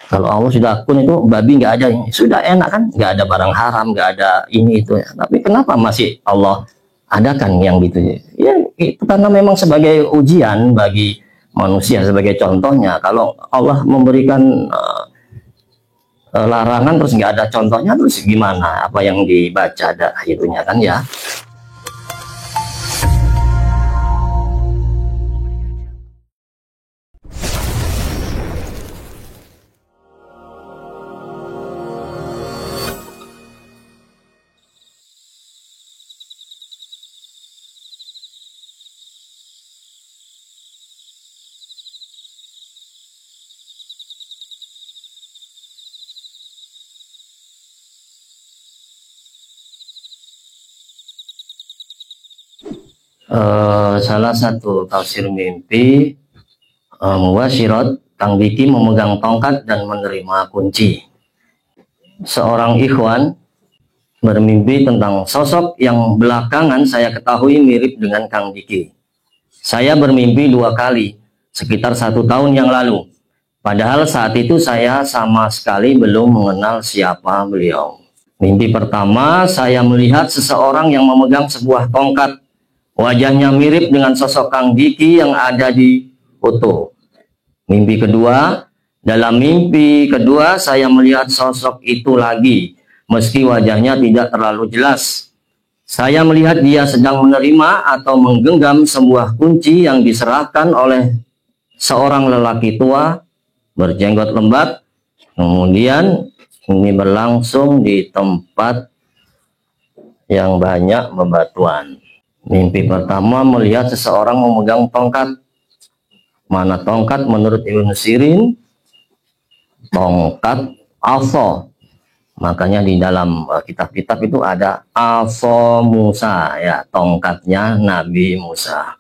Kalau Allah sudah akun itu babi nggak ada, sudah enak kan, nggak ada barang haram, nggak ada ini itu ya. Tapi kenapa masih Allah adakan yang gitu ya? Itu karena memang sebagai ujian bagi manusia, sebagai contohnya. Kalau Allah memberikan larangan terus nggak ada contohnya, terus gimana apa yang dibaca ada itunya kan ya. Salah satu tafsir mimpi Muwasyirat, Kang Diki memegang tongkat dan menerima kunci. Seorang ikhwan bermimpi tentang sosok yang belakangan saya ketahui mirip dengan Kang Diki. Saya bermimpi 2 kali, sekitar 1 tahun yang lalu. Padahal saat itu saya sama sekali belum mengenal siapa beliau. Mimpi pertama, saya melihat seseorang yang memegang sebuah tongkat. Wajahnya mirip dengan sosok Kang Diki yang ada di foto. Mimpi kedua, dalam mimpi kedua saya melihat sosok itu lagi, meski wajahnya tidak terlalu jelas. Saya melihat dia sedang menerima atau menggenggam sebuah kunci yang diserahkan oleh seorang lelaki tua berjenggot lebat. Kemudian ini berlangsung di tempat yang banyak bebatuan. Mimpi pertama melihat seseorang memegang tongkat. Mana tongkat menurut Ibnu Sirin? Tongkat asa. Makanya di dalam kitab-kitab itu ada asa Musa, ya, tongkatnya Nabi Musa.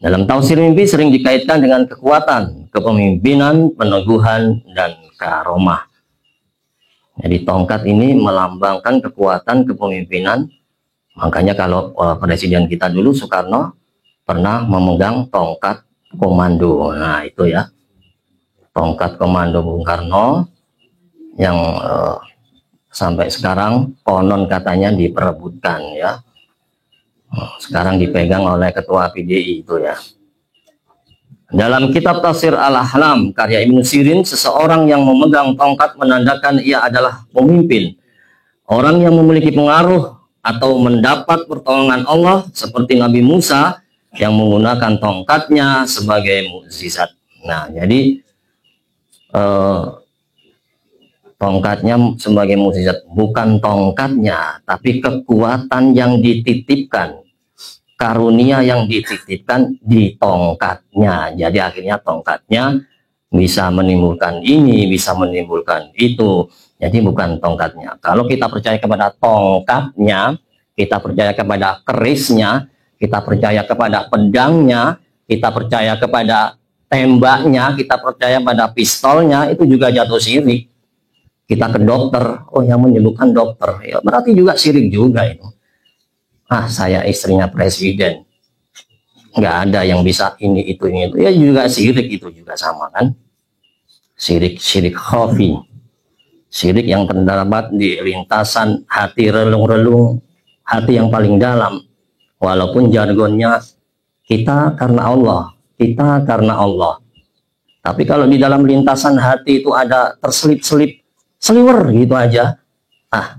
Dalam tafsir mimpi sering dikaitkan dengan kekuatan, kepemimpinan, peneguhan, dan karomah. Jadi tongkat ini melambangkan kekuatan, kepemimpinan. Makanya kalau presiden kita dulu Soekarno pernah memegang tongkat komando. Nah itu ya, tongkat komando Bung Karno yang sampai sekarang konon katanya diperebutkan ya. Sekarang dipegang oleh ketua PDI itu ya. Dalam kitab tafsir Al-Ahlam karya Ibnu Sirin, seseorang yang memegang tongkat menandakan ia adalah pemimpin, orang yang memiliki pengaruh atau mendapat pertolongan Allah seperti Nabi Musa yang menggunakan tongkatnya sebagai mukjizat. Nah, jadi tongkatnya sebagai mukjizat, bukan tongkatnya, tapi kekuatan yang dititipkan, karunia yang dititipkan di tongkatnya. Jadi akhirnya tongkatnya bisa menimbulkan ini, bisa menimbulkan itu. Jadi bukan tongkatnya. Kalau kita percaya kepada tongkatnya, kita percaya kepada kerisnya, kita percaya kepada pedangnya, kita percaya kepada tembaknya, kita percaya pada pistolnya, itu juga jatuh syirik. Kita ke dokter, oh yang menyembuhkan dokter, ya berarti juga syirik juga itu. Ah, saya istrinya presiden, nggak ada yang bisa ini itu, ya juga syirik, itu juga sama kan? Syirik khafi. Syirik yang terdapat di lintasan hati relung-relung, hati yang paling dalam. Walaupun jargonnya kita karena Allah, kita karena Allah. Tapi kalau di dalam lintasan hati itu ada terselip-selip, seliwer gitu aja. Ah,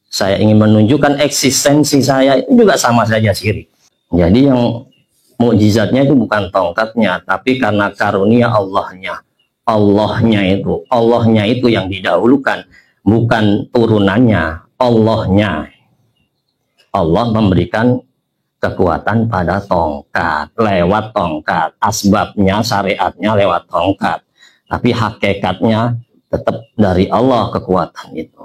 saya ingin menunjukkan eksistensi saya, itu juga sama saja syirik. Jadi yang mukjizatnya itu bukan tongkatnya, tapi karena karunia Allahnya. Allahnya itu yang didahulukan, bukan turunannya. Allahnya. Allah memberikan kekuatan pada tongkat, lewat tongkat. Asbabnya, syariatnya lewat tongkat. Tapi hakikatnya tetap dari Allah kekuatan itu.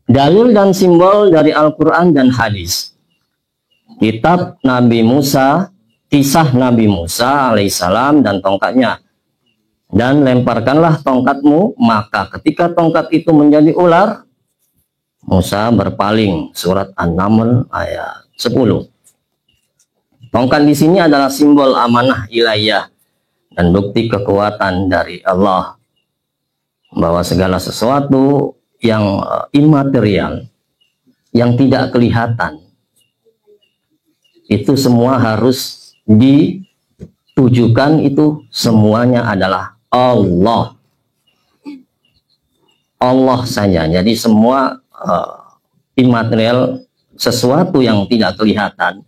Dalil dan simbol dari Al-Quran dan hadis. Kitab Nabi Musa, kisah Nabi Musa alaihissalam dan tongkatnya. Dan lemparkanlah tongkatmu, maka ketika tongkat itu menjadi ular, Musa berpaling. Surat An-Naml ayat 10. Tongkat di sini adalah simbol amanah ilahiyah dan bukti kekuatan dari Allah. bahwa segala sesuatu yang imaterial, yang tidak kelihatan, itu semua harus ditujukan, itu semuanya adalah Allah. Allah saja. Jadi semua imaterial, sesuatu yang tidak kelihatan,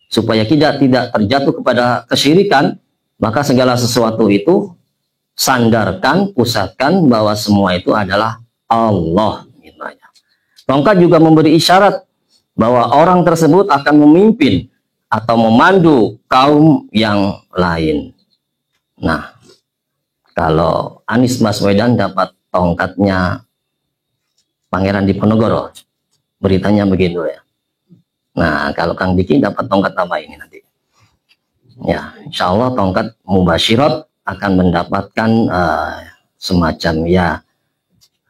supaya kita tidak terjatuh kepada kesyirikan, maka segala sesuatu itu sandarkan, pusatkan bahwa semua itu adalah Allah. Tongkat juga memberi isyarat bahwa orang tersebut akan memimpin atau memandu kaum yang lain. Nah, kalau Anies Baswedan dapat tongkatnya Pangeran Diponegoro, beritanya begitu ya. Nah, kalau Kang Diki dapat tongkat apa ini nanti? Ya, insya Allah tongkat Mubasyirat akan mendapatkan semacam ya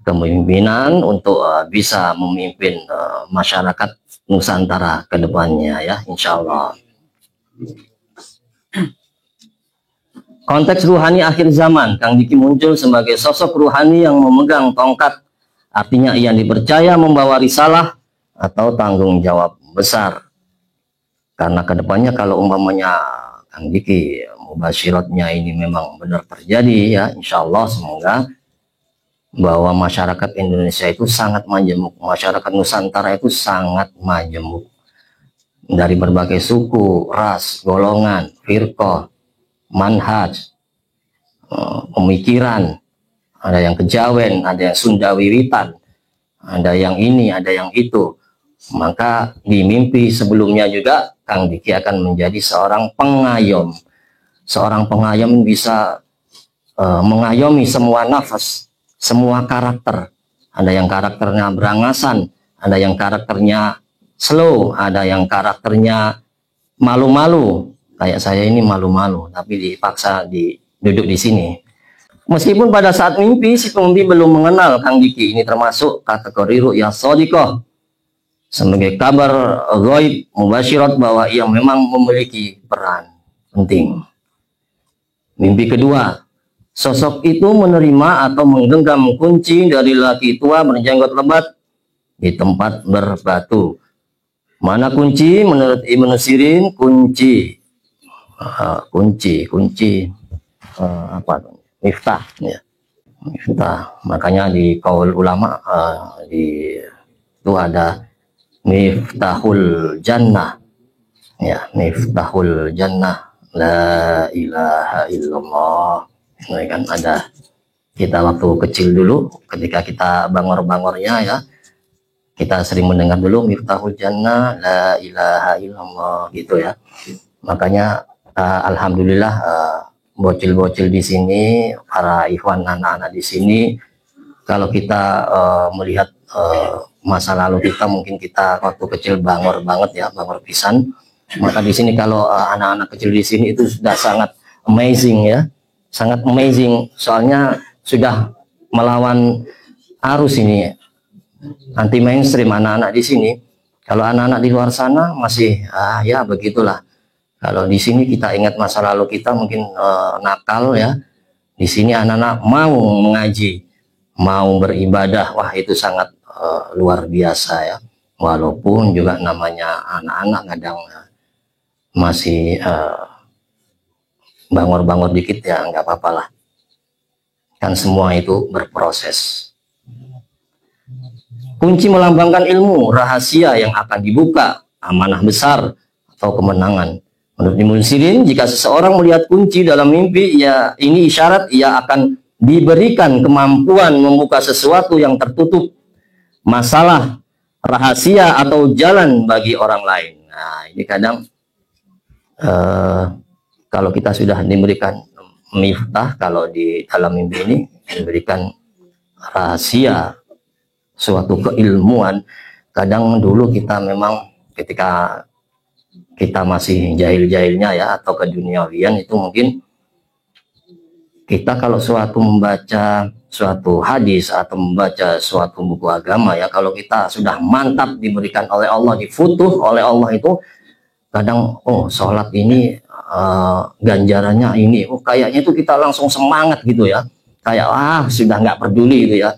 kepemimpinan untuk bisa memimpin masyarakat Nusantara ke depannya ya, insya Allah. Konteks ruhani akhir zaman, Kang Diki muncul sebagai sosok ruhani yang memegang tongkat, artinya ia dipercaya membawa risalah atau tanggung jawab besar. Karena kedepannya kalau umpamanya Kang Diki mubasyiratnya ini memang benar terjadi ya, insya Allah semoga bahwa masyarakat Indonesia itu sangat majemuk, masyarakat Nusantara itu sangat majemuk, dari berbagai suku, ras, golongan, firqah, manhaj, pemikiran, ada yang kejawen, ada yang Sunda Wiwitan, ada yang ini, ada yang itu. Maka di mimpi sebelumnya juga Kang Diki akan menjadi seorang pengayom. Seorang pengayom bisa mengayomi semua nafas, semua karakter. Ada yang karakternya berangasan, ada yang karakternya slow, ada yang karakternya malu-malu. Kayak saya ini malu-malu, tapi dipaksa duduk di sini. Meskipun pada saat mimpi, si pemimpi belum mengenal Kang Diki. Ini termasuk kategori ru'yah shadiqah, sebagai kabar ghaib mubasyirat bahwa ia memang memiliki peran penting. Mimpi kedua, sosok itu menerima atau menggenggam kunci dari laki tua berjenggot lebat di tempat berbatu. Mana kunci? Menurut Ibnu Sirin, kunci miftah ya. Miftah. Makanya di kaul ulama itu ada miftahul jannah ya, miftahul jannah, la ilaha illallah. Nah, kan ada kita waktu kecil dulu ketika kita bangor-bangornya ya, kita sering mendengar dulu miftahul jannah, la ilaha illallah gitu ya. Makanya alhamdulillah bocil-bocil di sini, para ikhwan anak-anak di sini, kalau kita melihat masa lalu kita, mungkin kita waktu kecil bangor banget ya, bangor pisan. Maka di sini kalau anak-anak kecil di sini itu sudah sangat amazing ya, sangat amazing. Soalnya sudah melawan arus ini, anti mainstream anak-anak di sini. Kalau anak-anak di luar sana masih ya begitulah. Kalau di sini kita ingat masa lalu kita mungkin nakal ya. Di sini anak-anak mau mengaji, mau beribadah, wah itu sangat luar biasa ya. Walaupun juga namanya anak-anak kadang masih bangor-bangor dikit ya, nggak apa-apa lah. Kan semua itu berproses. Kunci melambangkan ilmu, rahasia yang akan dibuka, amanah besar atau kemenangan. Menurut Ibnu Sirin, jika seseorang melihat kunci dalam mimpi, ya ini isyarat ia akan diberikan kemampuan membuka sesuatu yang tertutup, masalah, rahasia atau jalan bagi orang lain. Nah, ini kadang kalau kita sudah diberikan miftah, kalau di dalam mimpi ini diberikan rahasia, suatu keilmuan, kadang dulu kita memang ketika kita masih jahil-jahilnya ya, atau keduniawian itu mungkin kita kalau membaca suatu hadis atau membaca suatu buku agama ya, kalau kita sudah mantap diberikan oleh Allah, difutuh oleh Allah, itu kadang oh sholat ini ganjarannya ini, oh kayaknya itu kita langsung semangat gitu ya. kayak sudah nggak peduli gitu ya,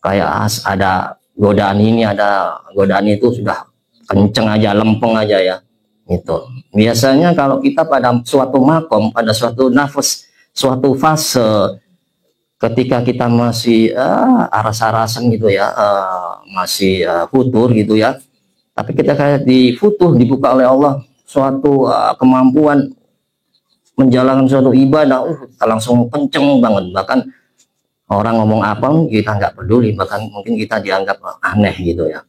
kayak ada godaan ini, ada godaan itu, sudah kenceng aja, lempeng aja ya. Itu biasanya kalau kita pada suatu makom, pada suatu nafas, suatu fase ketika kita masih aras-arasan gitu ya, masih futur gitu ya, tapi kita kayak di futur, dibuka oleh Allah suatu kemampuan menjalankan suatu ibadah, kita langsung kenceng banget, bahkan orang ngomong apa kita nggak peduli, bahkan mungkin kita dianggap aneh gitu ya.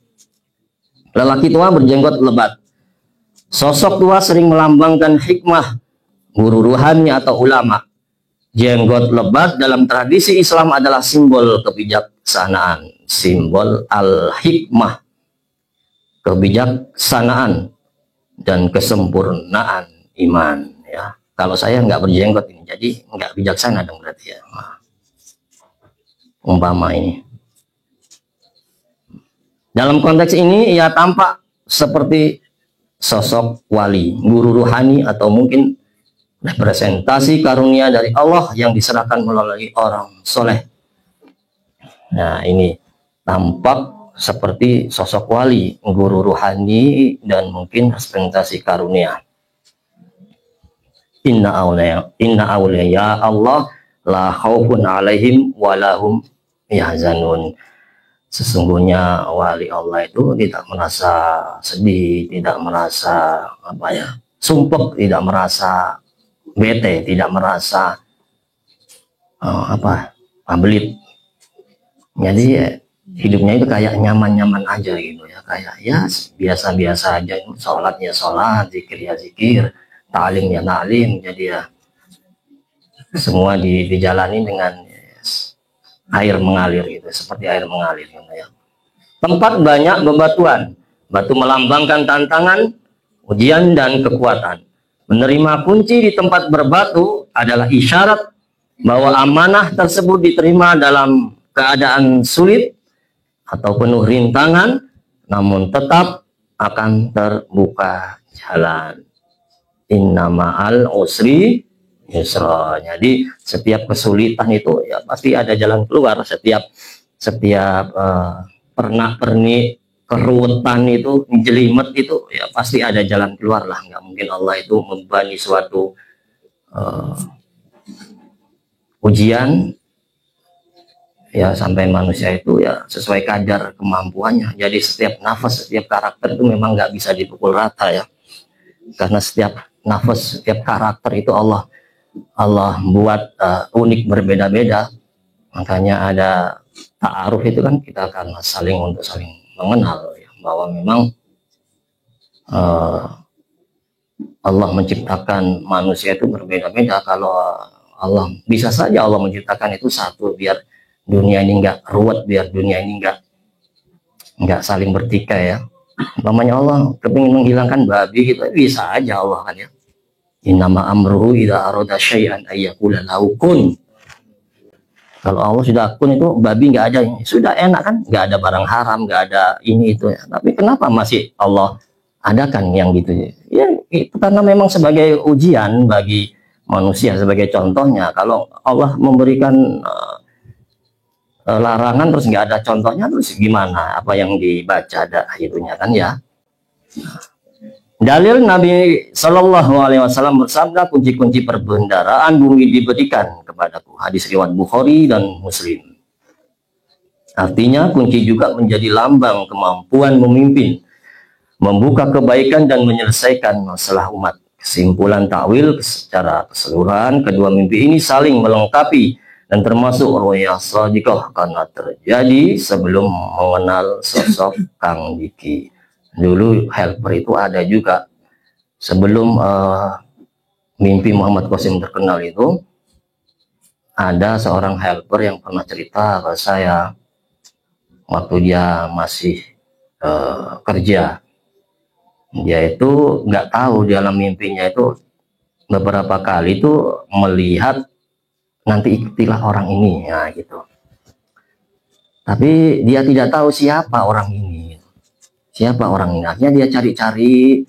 Lelaki tua berjenggot lebat. Sosok tua sering melambangkan hikmah, guru ruhani atau ulama. Jenggot lebat dalam tradisi Islam adalah simbol kebijaksanaan, simbol al-hikmah, kebijaksanaan dan kesempurnaan iman ya. Kalau saya nggak berjenggot ini, jadi nggak bijaksana dong berarti ya. Umpama ini. Dalam konteks ini ia tampak seperti sosok wali, guru ruhani, atau mungkin representasi karunia dari Allah yang diserahkan melalui orang soleh. Nah, ini tampak seperti sosok wali, guru ruhani, dan mungkin representasi karunia. Inna awliya Allah la khaufun alaihim walahum yahzanun. Sesungguhnya wali Allah itu tidak merasa sedih, tidak merasa sumpek, tidak merasa bete, tidak merasa belit. Jadi hidupnya itu kayak nyaman-nyaman aja gitu ya, kayak ya biasa-biasa aja. Sholatnya sholat, zikir ya zikir, ta'lim ya ta'lim. Jadi ya semua dijalani dengan air mengalir gitu, seperti air mengalir gitu ya. Tempat banyak bebatuan, batu melambangkan tantangan, ujian dan kekuatan. Menerima kunci di tempat berbatu adalah isyarat bahwa amanah tersebut diterima dalam keadaan sulit atau penuh rintangan, namun tetap akan terbuka jalan. Inna ma'al usri yusra. Jadi setiap kesulitan itu ya pasti ada jalan keluar. Setiap pernak-pernik keruwetan itu, jelimet itu ya pasti ada jalan keluar lah. Nggak mungkin Allah itu membebani suatu ujian ya sampai manusia itu ya sesuai kadar kemampuannya. Jadi setiap nafas, setiap karakter itu memang nggak bisa dipukul rata ya, karena setiap nafas, setiap karakter itu Allah buat unik, berbeda-beda. Makanya ada ta'aruf itu kan, kita akan saling mengenal ya, bahwa memang Allah menciptakan manusia itu berbeda-beda. Kalau Allah bisa saja Allah menciptakan itu satu biar dunia ini nggak ruwet, biar dunia ini nggak saling bertikai ya. Namanya Allah kepingin menghilangkan babi gitu, bisa aja Allah kan ya. Innama amruhu idza arada syai'an ayyaqula lahu kun. Kalau Allah sudah kun itu babi nggak ada, sudah enak kan, nggak ada barang haram, nggak ada ini itu ya. Tapi kenapa masih Allah adakan yang gitu ya? Itu karena memang sebagai ujian bagi manusia. Sebagai contohnya, kalau Allah memberikan larangan terus nggak ada contohnya, terus gimana? Apa yang dibaca ada itunya kan ya? Dalil Nabi Shallallahu Alaihi Wasallam bersabda, kunci-kunci perbendaharaan bumi diberikan kepadaku. Hadis riwayat Bukhari dan Muslim. Artinya kunci juga menjadi lambang kemampuan memimpin, membuka kebaikan dan menyelesaikan masalah umat. Kesimpulan takwil secara keseluruhan, kedua mimpi ini saling melengkapi dan termasuk ru'yah shadiqah karena terjadi sebelum mengenal sosok Kang Diki. Dulu helper itu ada juga sebelum mimpi Muhammad Qasim terkenal itu, ada seorang helper yang pernah cerita ke saya waktu dia masih kerja. Dia itu nggak tahu di dalam mimpinya itu beberapa kali itu melihat nanti ikutilah orang ini ya gitu. Tapi dia tidak tahu siapa orang ini. Siapa orang ini? Akhirnya dia cari-cari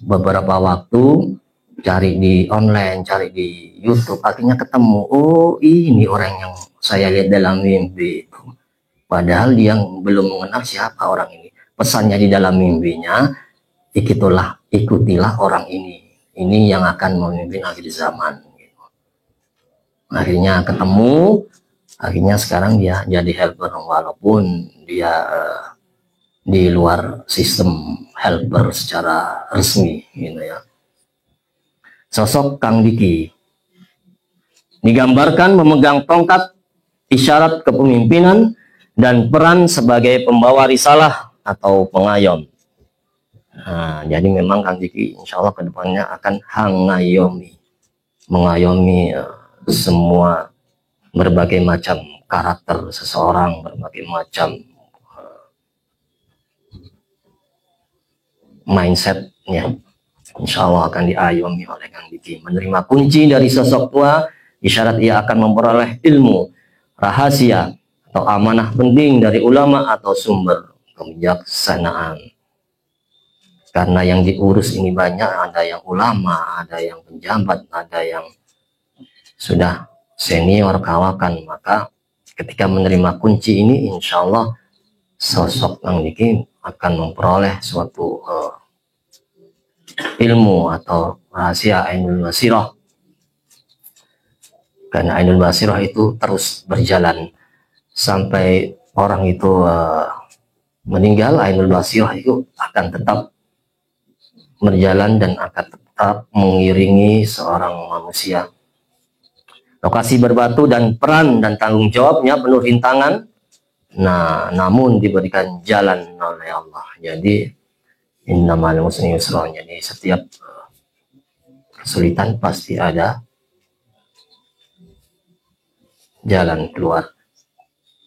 beberapa waktu, cari di online, cari di YouTube, akhirnya ketemu, oh ini orang yang saya lihat dalam mimpi. Padahal dia belum mengenal siapa orang ini. Pesannya di dalam mimpinya, ikutilah orang ini. Ini yang akan memimpin akhir zaman. Akhirnya ketemu, akhirnya sekarang dia jadi helper, walaupun dia di luar sistem helper secara resmi, gitu ya. Sosok Kang Diki digambarkan memegang tongkat, isyarat kepemimpinan dan peran sebagai pembawa risalah atau pengayom. Nah, jadi memang Kang Diki insya Allah kedepannya akan mengayomi semua berbagai macam karakter seseorang, berbagai macam mindsetnya. Insya Allah akan diayomi oleh Kang Diki. Menerima kunci dari sosok tua, isyarat ia akan memperoleh ilmu, rahasia, atau amanah penting dari ulama atau sumber kebijaksanaan. Karena yang diurus ini banyak, ada yang ulama, ada yang penjabat, ada yang sudah senior kawakan. Maka ketika menerima kunci ini, insya Allah sosok Kang Diki akan memperoleh suatu ilmu atau rahasia Ainul Basirah. Karena Ainul Basirah itu terus berjalan sampai orang itu meninggal. Ainul Basirah itu akan tetap berjalan dan akan tetap mengiringi seorang manusia. Lokasi berbatu dan peran dan tanggung jawabnya penuh rintangan. Nah, namun diberikan jalan oleh Allah. Jadi innamal usri yusra. Jadi setiap kesulitan pasti ada jalan keluar.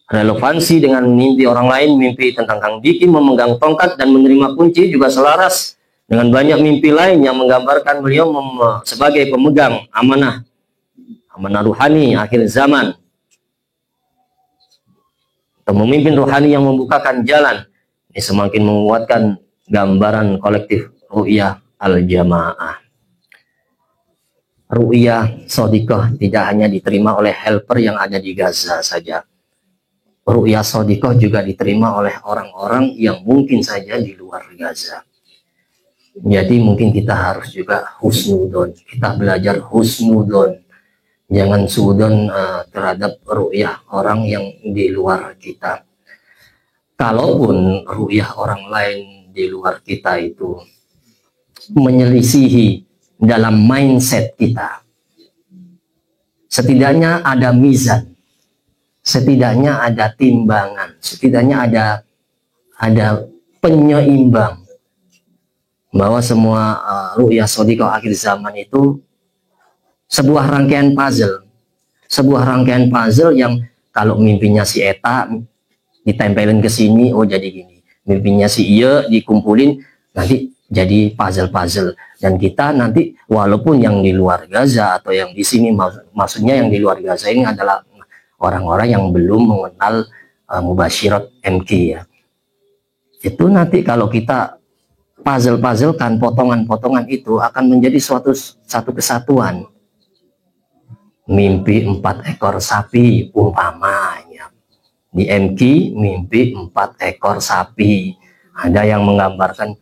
Relevansi dengan mimpi orang lain, mimpi tentang Kang Diki memegang tongkat dan menerima kunci juga selaras dengan banyak mimpi lain yang menggambarkan beliau sebagai pemegang amanah ruhani akhir zaman, atau memimpin rohani yang membukakan jalan. Ini semakin menguatkan gambaran kolektif ru'yah al-jamaah. Ru'yah shodiqah tidak hanya diterima oleh helper yang ada di Gaza saja. Ru'yah shodiqah juga diterima oleh orang-orang yang mungkin saja di luar Gaza. Jadi mungkin kita harus juga husnudon. Kita belajar husnudon. Jangan sudon terhadap ru'yah orang yang di luar kita. Kalaupun ru'yah orang lain di luar kita itu menyelisihi dalam mindset kita, setidaknya ada mizan, setidaknya ada timbangan, setidaknya ada penyeimbang bahwa semua ru'yah shodiqah akhir zaman itu sebuah rangkaian puzzle yang kalau mimpinya si Eta ditempelin ke sini, oh jadi gini, mimpinya si Iya dikumpulin nanti jadi puzzle, dan kita nanti walaupun yang di luar Gaza atau yang di sini, maksudnya yang di luar Gaza ini adalah orang-orang yang belum mengenal Mubasyirat MK ya, itu nanti kalau kita puzzle kan potongan-potongan itu akan menjadi satu kesatuan. Mimpi 4 ekor sapi umpamanya di MQ, mimpi 4 ekor sapi. Ada yang menggambarkan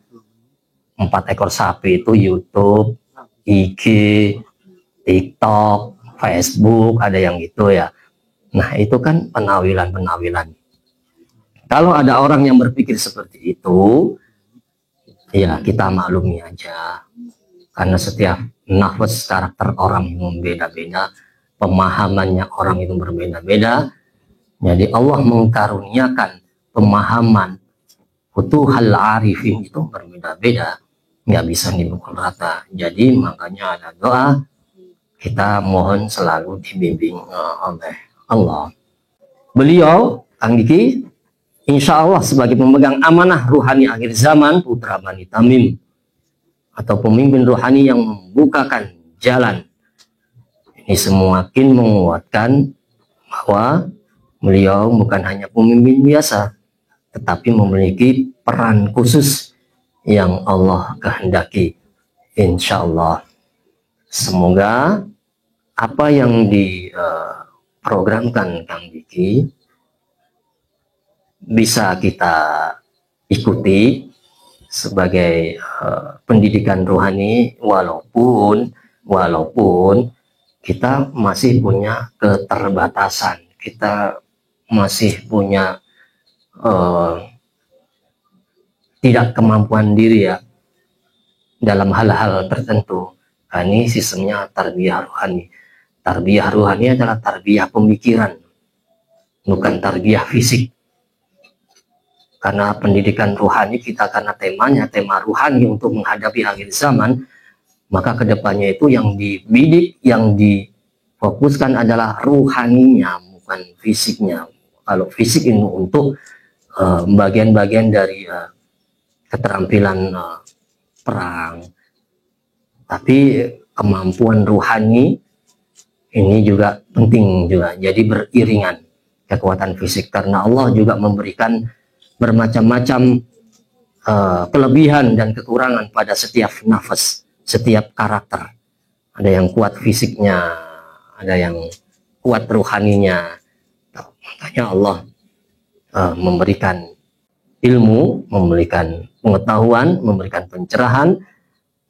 4 ekor sapi itu YouTube, IG, TikTok, Facebook, ada yang gitu ya. Nah itu kan penawilan. Kalau ada orang yang berpikir seperti itu, ya kita maklumi aja, karena setiap nafas karakter orang yang beda-beda, pemahamannya orang itu berbeda-beda. Jadi Allah mengkaruniakan pemahaman futuhal arifin itu berbeda-beda, nggak bisa dipukul rata. Jadi makanya ada doa, kita mohon selalu dibimbing oleh Allah. Beliau Kang Diki insya Allah sebagai pemegang amanah ruhani akhir zaman, putra Bani Tamim atau pemimpin ruhani yang membukakan jalan. Ini semakin menguatkan bahwa beliau bukan hanya pemimpin biasa, tetapi memiliki peran khusus yang Allah kehendaki. Insya Allah. Semoga apa yang diprogramkan Kang Diki bisa kita ikuti sebagai pendidikan rohani, walaupun kita masih punya keterbatasan, kita masih punya tidak kemampuan diri ya dalam hal-hal tertentu. Nah, ini sistemnya tarbiyah rohani. Tarbiyah rohani adalah tarbiyah pemikiran, bukan tarbiyah fisik. Karena pendidikan rohani kita, karena temanya tema rohani untuk menghadapi akhir zaman, maka kedepannya itu yang dibidik, yang difokuskan adalah rohaninya, bukan fisiknya. Kalau fisik ini untuk bagian-bagian dari keterampilan perang, tapi kemampuan rohani ini juga penting juga. Jadi beriringan kekuatan fisik, karena Allah juga memberikan bermacam-macam kelebihan dan kekurangan pada setiap nafas, setiap karakter. Ada yang kuat fisiknya, ada yang kuat rohaninya. Makanya Allah memberikan ilmu, memberikan pengetahuan, memberikan pencerahan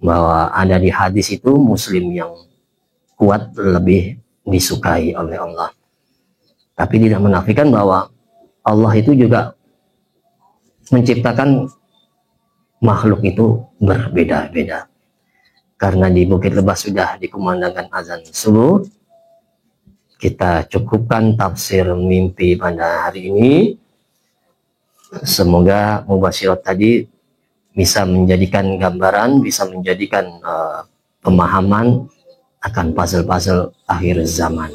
bahwa ada di hadis itu muslim yang kuat lebih disukai oleh Allah. Tapi tidak menafikan bahwa Allah itu juga menciptakan makhluk itu berbeda-beda. Karena di Bukit Lebas sudah dikumandangkan azan subuh, kita cukupkan tafsir mimpi pada hari ini. Semoga mubasyirat tadi bisa menjadikan gambaran, bisa menjadikan pemahaman akan puzzle-puzzle akhir zaman.